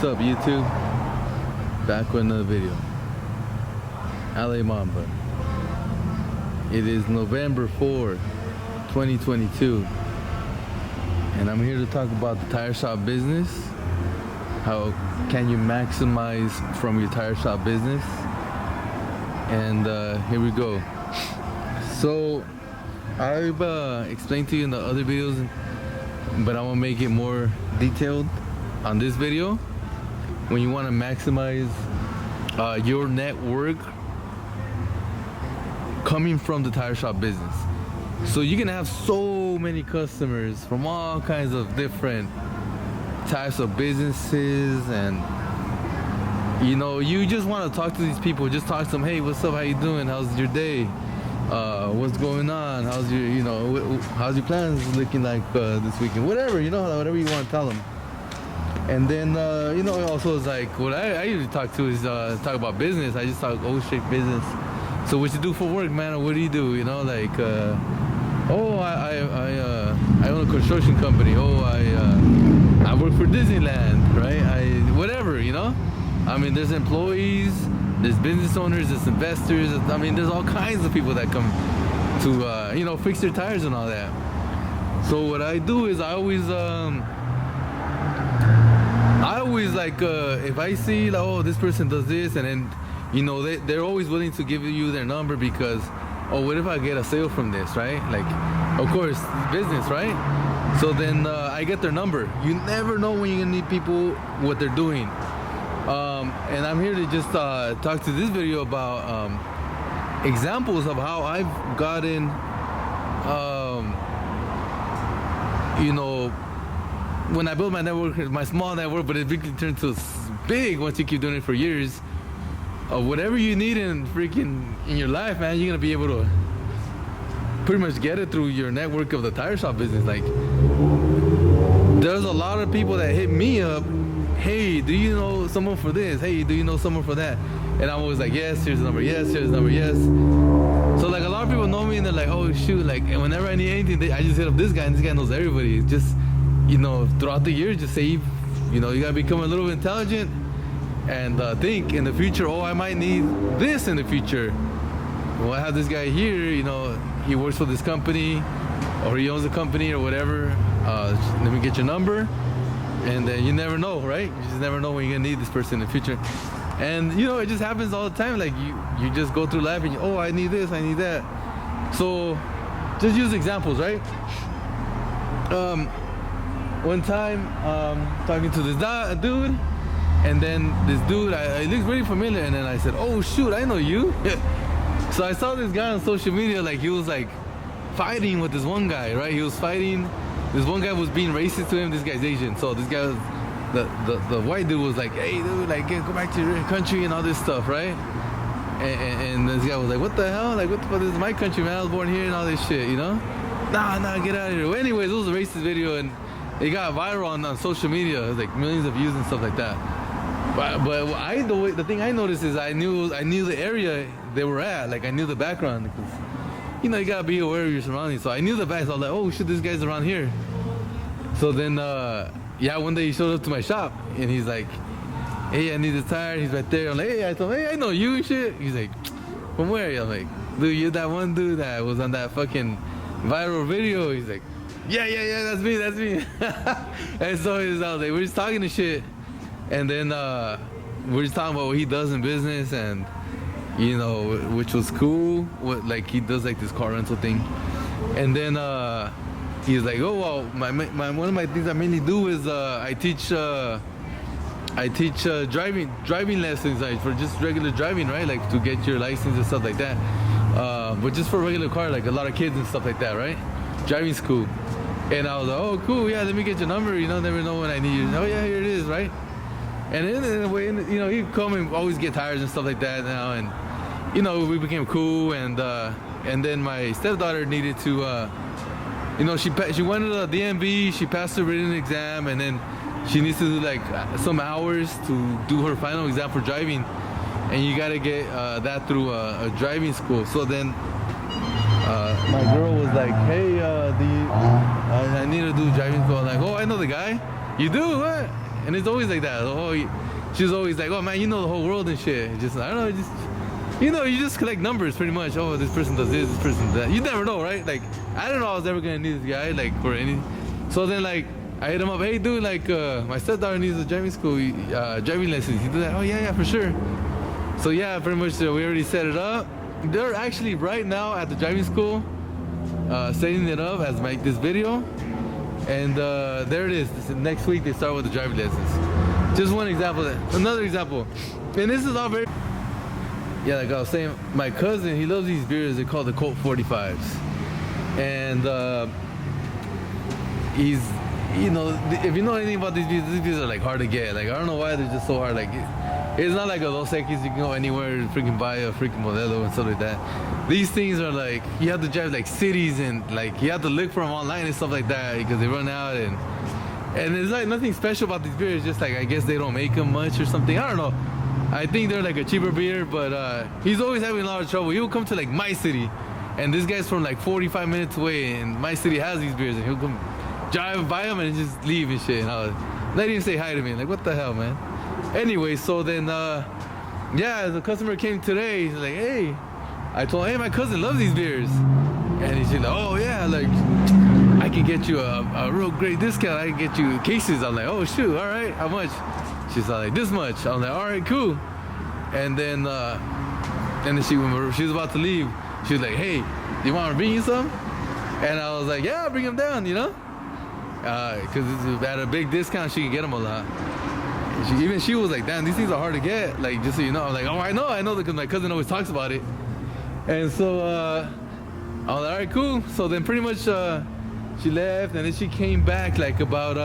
What's up, YouTube? Back with another video. LA Mamba. It is November 4, 2022, and I'm here to talk about the tire shop business. How can you maximize from your tire shop business? And here we go. So I've explained to you in the other videos, but I'm gonna make it more detailed on this video. When you want to maximize your network coming from the tire shop business, so you can have so many customers from all kinds of different types of businesses, and you just want to talk to these people. Just talk to them. Hey, what's up? How you doing? How's your day? What's going on? How's your how's your plans looking like this weekend? Whatever, whatever you want to tell them. And then also it's like what I usually talk to is talk about business. I just talk straight business. So what you do for work, man? Or what do you do? I own a construction company. I work for Disneyland, right? Whatever, I mean, there's employees, there's business owners, there's investors. I mean, there's all kinds of people that come to fix their tires and all that. So what I do is I always like if I see like, this person does this, and then they're always willing to give you their number because what if I get a sale from this, right? Like, of course, business, right? So then I get their number. You never know when you're gonna need people, what they're doing. And I'm here to just talk to this video about examples of how I've gotten when I built my network, my small network, but it quickly turned to big once you keep doing it for years. Whatever you need in your life, man, you're gonna be able to pretty much get it through your network of the tire shop business. Like, there's a lot of people that hit me up. Hey, do you know someone for this? Hey, do you know someone for that? And I'm always like, yes, here's the number, yes, here's the number, yes. So like a lot of people know me and they're like, oh shoot, like, and whenever I need anything, I just hit up this guy, and this guy knows everybody. It's just, throughout the years, just save, you gotta become a little intelligent and think in the future, I might need this in the future. Well, I have this guy here, he works for this company, or he owns a company or whatever. Let me get your number. And you never know, right? You just never know when you're gonna need this person in the future. And it just happens all the time. Like you just go through life and I need this, I need that. So just use examples, right? One time talking to this dude, and then this dude, it looks really familiar, and then I said, oh shoot, I know you. So I saw this guy on social media, like he was like fighting with this one guy, right? He was fighting. This one guy was being racist to him. This guy's Asian. So this guy was, the white dude was like, hey dude, like go back to your country and all this stuff, right? And this guy was like, what the hell? Like, what the fuck, this is my country, man. I was born here and all this shit, Nah, get out of here. Well, anyways, it was a racist video and it got viral on social media. It was like millions of views and stuff like that. But the thing I noticed is I knew the area they were at. Like I knew the background because you gotta be aware of your surroundings. So I knew the back. So I was like, oh shit, this guy's around here. So then one day he showed up to my shop and he's like, hey, I need this tire. He's right there. I'm like, hey, I told him, hey, I know you and shit. He's like, from where? I'm like, dude, you're that one dude that was on that fucking viral video. He's like, yeah, that's me. And so I was like, we're just talking to shit. And then we're just talking about what he does in business, and which was cool. Like he does like this car rental thing. And then he's like, oh well, one of my things I mainly do is I teach driving lessons, like for just regular driving, right? Like to get your license and stuff like that. But just for regular car, like a lot of kids and stuff like that, right? Driving school. And I was like, oh cool, yeah, let me get your number. Never know when I need you. Oh yeah, here it is, right? And in a way, he'd come and always get tires and stuff like that now, and we became cool. And then my stepdaughter needed to, she went to the DMV, she passed her written exam, and then she needs to do like some hours to do her final exam for driving, and you gotta get that through a driving school. So then my girl was like, hey, I need to do driving school. I'm like, oh, I know the guy. You do? What? And it's always like that. Oh, she's always like, oh man, you know the whole world and shit. Just, I don't know, just, you know, you just collect numbers pretty much. Oh, this person does this person does that. You never know, right? Like, I don't know I was ever gonna need this guy, like, for any. So then, like, I hit him up, hey dude, like, my stepdaughter needs a driving school, driving lessons. He did that. Oh yeah, for sure. So yeah, pretty much we already set it up. They're actually right now at the driving school, setting it up as this video. And there it is. Next week they start with the driving lessons. Just one example. Another example. And this is all very... Yeah, like I was saying, my cousin, he loves these beers. They're called the Colt 45s. And he's... You know, if you know anything about these beers are like hard to get. Like, I don't know why they're just so hard. Like, it's not like a Dos Equis you can go anywhere and freaking buy a freaking Modelo and stuff like that. These things are like, you have to drive like cities and like, you have to look for them online and stuff like that because they run out and there's like nothing special about these beers. Just like, I guess they don't make them much or something. I don't know. I think they're like a cheaper beer, but he's always having a lot of trouble. He'll come to like my city and this guy's from like 45 minutes away and my city has these beers and he'll come drive by them and just leave and shit. And I'll not even say hi to me. Like, what the hell, man? Anyway, so then, yeah, the customer came today. He's like, hey, I told him, hey, my cousin loves these beers. And he's like, oh, yeah, like, I can get you a real great discount. I can get you cases. I'm like, oh, shoot, all right, how much? She's like, this much. I'm like, all right, cool. And then she was about to leave. She was like, hey, do you want to bring you some? And I was like, yeah, bring them down, you know? Because at a big discount, she can get them a lot. Even she was like, damn, these things are hard to get. Like, just so you know. I'm like, oh, I know, because my cousin always talks about it. And so I was like, all right, cool. So then pretty much she left, and then she came back like about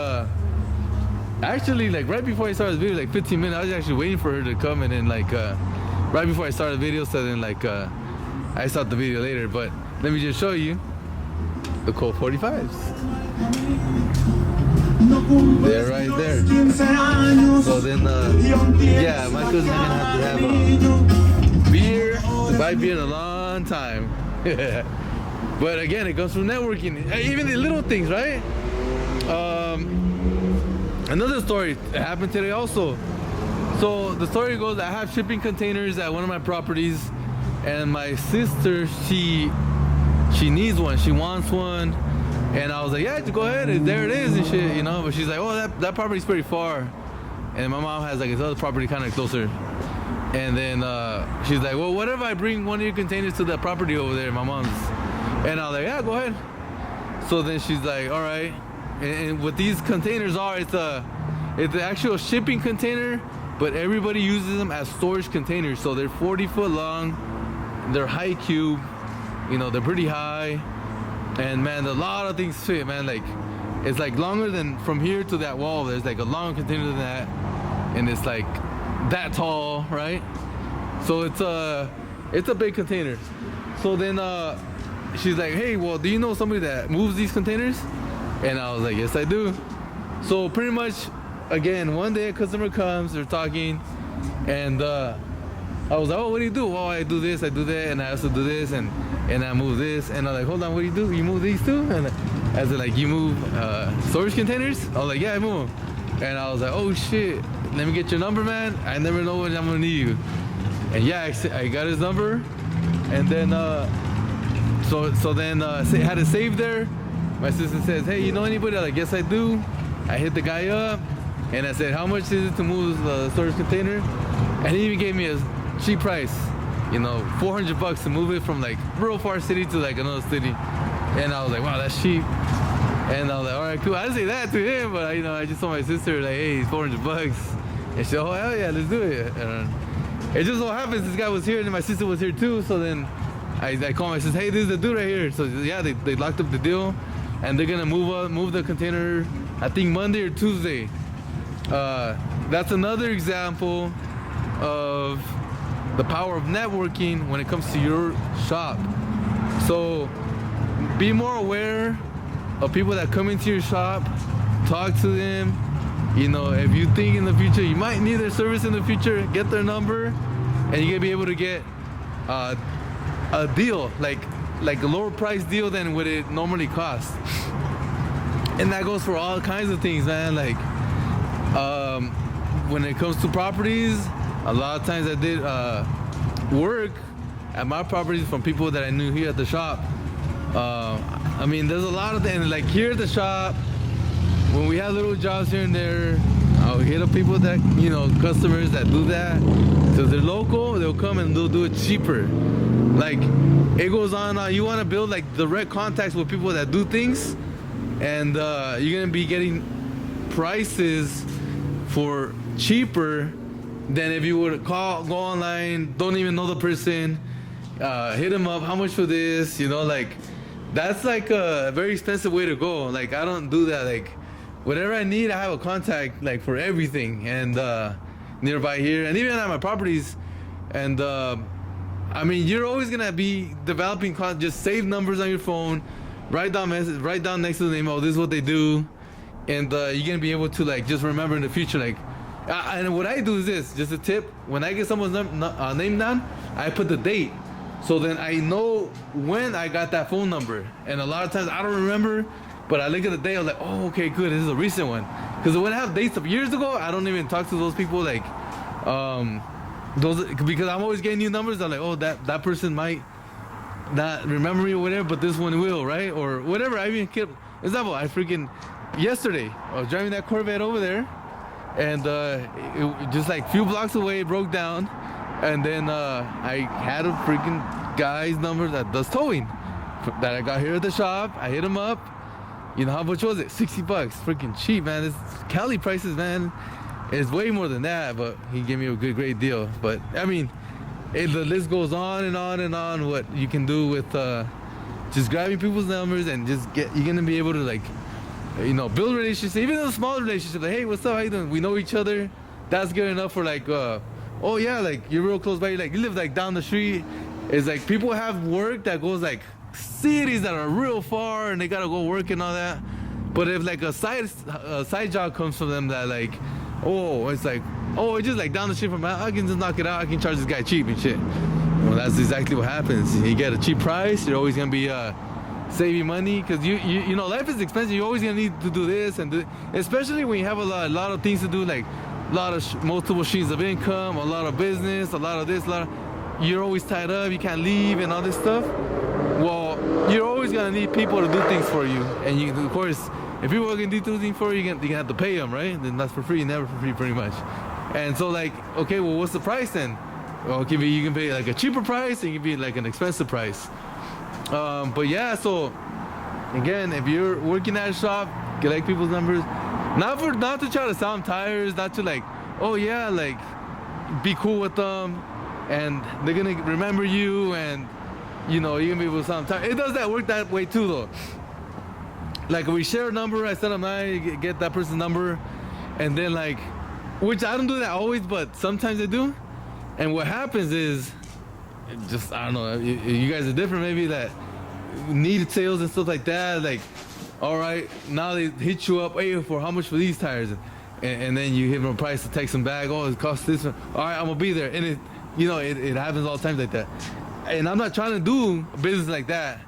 actually like right before I started the video, like 15 minutes. I was actually waiting for her to come, and then like right before I started the video, so then like I started the video later. But let me just show you the Colt 45s. They're right there. So then, yeah, my cousin's gonna have to have beer, to buy beer in a long time. But again, it comes from networking. Even the little things, right? Another story happened today also. So the story goes, I have shipping containers at one of my properties, and my sister, she needs one. She wants one. And I was like, yeah, go ahead, there it is and shit, you know. But she's like, oh, that property's pretty far. And my mom has like this other property kind of closer. And then she's like, well, what if I bring one of your containers to that property over there, my mom's? And I was like, yeah, go ahead. So then she's like, all right. And what these containers are, it's the actual shipping container, but everybody uses them as storage containers. So they're 40 foot long, they're high cube, you know, they're pretty high. And man, a lot of things fit, man. Like, it's like longer than from here to that wall. There's like a long container than that, and it's like that tall, right? So it's a big container. So then she's like, hey, well, do you know somebody that moves these containers? And I was like, yes, I do. So pretty much, again, one day a customer comes, they're talking, and I was like, oh, what do you do? Oh, I do this, I do that, and I also do this, and I move this. And I'm like, hold on, what do you do? You move these too? And I was like, you move storage containers? I was like, yeah, I move them. And I was like, oh shit, let me get your number, man. I never know when I'm gonna need you. And yeah, I got his number. And then, so then had it saved there. My sister says, hey, you know anybody? I'm like, yes, I do. I hit the guy up, and I said, how much is it to move the storage container? And he even gave me a cheap price, you know, $400 to move it from like real far city to like another city. And I was like, wow, that's cheap. And I was like, all right, cool. I didn't say that to him, but you know, I just told my sister like, hey, it's $400. And she said, oh hell yeah, let's do it. And it just so happens this guy was here and my sister was here too. So then I called my sister, hey, this is the dude right here. So yeah, they locked up the deal, and they're gonna move the container, I think Monday or Tuesday. That's another example of the power of networking when it comes to your shop. So be more aware of people that come into your shop, talk to them. You know, if you think in the future you might need their service in the future, get their number, and you're gonna be able to get a deal, like a lower price deal than what it normally costs. And that goes for all kinds of things, man. Like When it comes to properties, a lot of times I did work at my properties from people that I knew here at the shop. I mean, there's a lot of things. Like here at the shop, when we have little jobs here and there, I'll hit up people that, you know, customers that do that. So if they're local, they'll come and they'll do it cheaper. Like, it goes on. You want to build like direct contacts with people that do things, and you're gonna be getting prices for cheaper than if you would call, go online, don't even know the person, hit them up, how much for this, you know, like, that's like a very expensive way to go. Like, I don't do that. Like, whatever I need, I have a contact like for everything, and nearby here, and even at my properties. And I mean, you're always gonna be developing just save numbers on your phone, write down next to the name, oh, this is what they do, and you're gonna be able to like just remember in the future. Like, and what I do is this, just a tip: when I get someone's name down, I put the date, so then I know when I got that phone number. And a lot of times I don't remember, but I look at the date, I'm like, oh, okay, good, this is a recent one. Because when I have dates of years ago, I don't even talk to those people, like, those, because I'm always getting new numbers. I'm like, oh, that person might not remember me or whatever, but this one will, right? Or whatever. I even kept, example, yesterday, I was driving that Corvette over there, and it just like few blocks away, it broke down, and then I had a freaking guy's number that does towing that I got here at the shop. I hit him up. You know, how much was it? $60. Freaking cheap, man. This Cali prices, man, is way more than that, but he gave me a great deal. But I mean, the list goes on and on and on, what you can do with just grabbing people's numbers, and just you're gonna be able to, like, you know, build relationships, even a small relationship. Like, hey, what's up, how you doing? We know each other. That's good enough for like, oh yeah, like, you're real close by, like, you live like down the street. It's like people have work that goes like cities that are real far, and they gotta go work and all that. But if like a side job comes from them that, like, oh, it's like, oh, it's just like down the street from I can just knock it out, I can charge this guy cheap and shit. Well, that's exactly what happens. You get a cheap price, you're always gonna be saving money, because you know, life is expensive. You're always gonna need to do this and especially when you have a lot of things to do, like a lot of multiple streams of income, a lot of business, a lot of this, you're always tied up, you can't leave and all this stuff. Well, you're always gonna need people to do things for you, and you, of course, if people are gonna do things for you, you're gonna have to pay them, right? Then that's for free, never for free, pretty much. And so, like, okay, well, what's the price then? Well, you can pay like a cheaper price, and you can be like an expensive price. But yeah, so again, if you're working at a shop, collect people's numbers, not to try to sound tires, not to like, oh yeah, like, be cool with them, and they're gonna remember you, and you know, you're gonna be able to sound tired. It does work that way too, though. Like, we share a number, I send them, I get that person's number, and then, like, which I don't do that always, but sometimes I do. And what happens is, just, I don't know, you guys are different, maybe, that need sales and stuff like that. Like, all right, now they hit you up, hey, for how much for these tires? And then you give them a price to text them back, oh, it costs this one. All right, I'm gonna be there. And it, you know, it happens all the time like that. And I'm not trying to do business like that,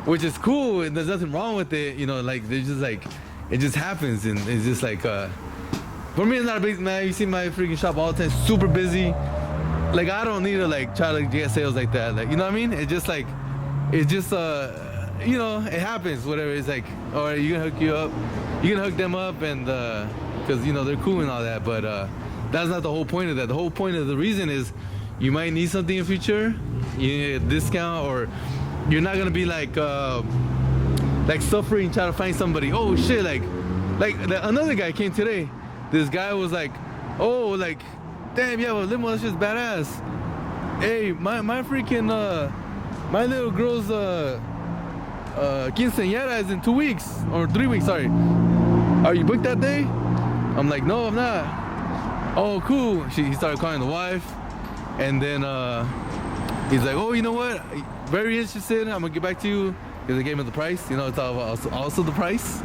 which is cool, and there's nothing wrong with it, you know, like, there's just like, it just happens, and it's just like, for me, it's not a big, man, you see my freaking shop all the time, super busy. Like, I don't need to, like, try to get sales like that, like, you know what I mean? It's just like, it's just, you know, it happens, whatever. It's like, all right, you can hook them up, and, because, you know, they're cool and all that, but that's not the whole point of that. The whole point of the reason is, you might need something in the future, you need a discount, or you're not gonna be like suffering trying to find somebody. Oh shit, like another guy came today. This guy was like, oh, like, damn, yeah, well, limo, that's just badass. Hey, my freaking my little girl's quinceañera is in 2 weeks or 3 weeks, sorry. Are you booked that day? I'm like, no, I'm not. Oh, cool. He started calling the wife, and then he's like, oh, you know what? Very interested. I'm gonna get back to you, because I gave him the price. You know, it's all also the price.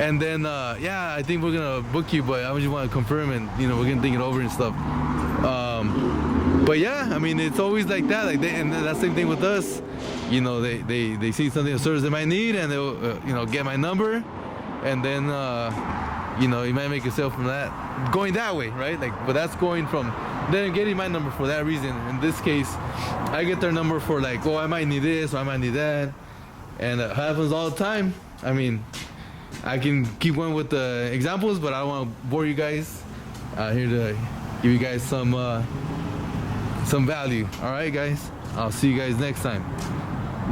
And then yeah, I think we're gonna book you, but I just want to confirm, and you know, we're gonna think it over and stuff. But yeah, I mean, it's always like that. Like, and that's the same thing with us. You know, they see something, a service they might need, and they'll you know, get my number, and then you know, you might make yourself from that going that way, right? Like, but that's going from them getting my number for that reason. In this case, I get their number for like, oh, I might need this or I might need that, and it happens all the time. I mean, I can keep going with the examples, but I don't want to bore you guys. Here to give you guys some value. All right, guys. I'll see you guys next time.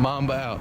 Mamba out.